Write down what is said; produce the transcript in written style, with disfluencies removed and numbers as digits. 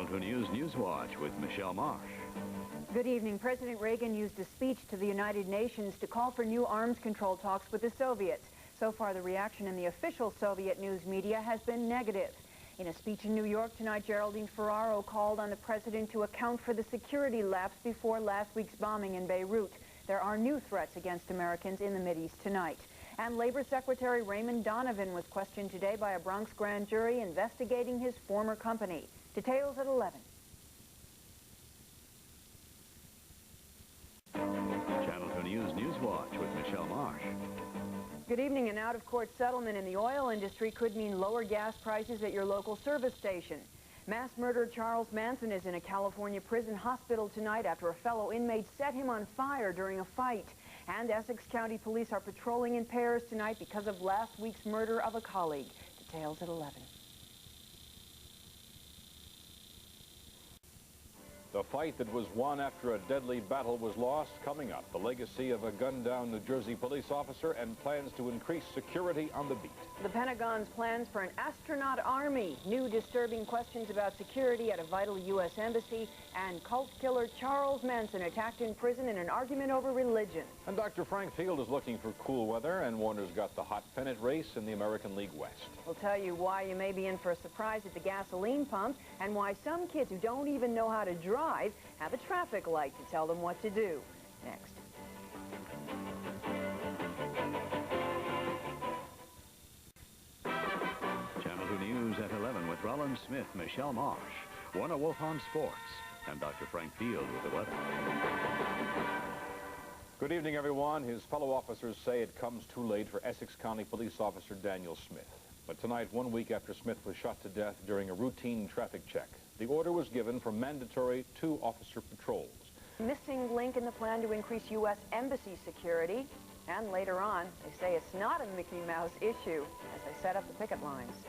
Channel 2 News Newswatch with Michele Marsh. Good evening. President Reagan used a speech to the United Nations to call for new arms control talks with the Soviets. So far, the reaction in the official Soviet news media has been negative. In a speech in New York tonight, Geraldine Ferraro called on the president to account for the security lapse before last week's bombing in Beirut. There are new threats against Americans in the Mideast tonight. And Labor Secretary Raymond Donovan was questioned today by a Bronx grand jury investigating his former company. Details at 11. Channel 2 News Newswatch with Michele Marsh. Good evening. An out-of-court settlement in the oil industry could mean lower gas prices at your local service station. Mass murderer Charles Manson is in a California prison hospital tonight after a fellow inmate set him on fire during a fight. And Essex County Police are patrolling in pairs tonight because of last week's murder of a colleague. Details at 11. The fight that was won after a deadly battle was lost. Coming up, the legacy of a gunned-down New Jersey police officer and plans to increase security on the beat. The Pentagon's plans for an astronaut army, new disturbing questions about security at a vital U.S. embassy, and cult killer Charles Manson attacked in prison in an argument over religion. And Dr. Frank Field is looking for cool weather, and Warner's got the hot pennant race in the American League West. We'll tell you why you may be in for a surprise at the gasoline pump, and why some kids who don't even know how to drive have a traffic light to tell them what to do. Next. Channel 2 News at 11 with Rolland Smith, Michele Marsh, Warner Wolf on sports, and Dr. Frank Field with the weather. Good evening, everyone. His fellow officers say it comes too late for Essex County Police Officer Daniel Smith. But tonight, 1 week after Smith was shot to death during a routine traffic check, the order was given for mandatory 2-officer patrols. Missing link in the plan to increase U.S. embassy security. And later on, they say it's not a Mickey Mouse issue as they set up the picket lines.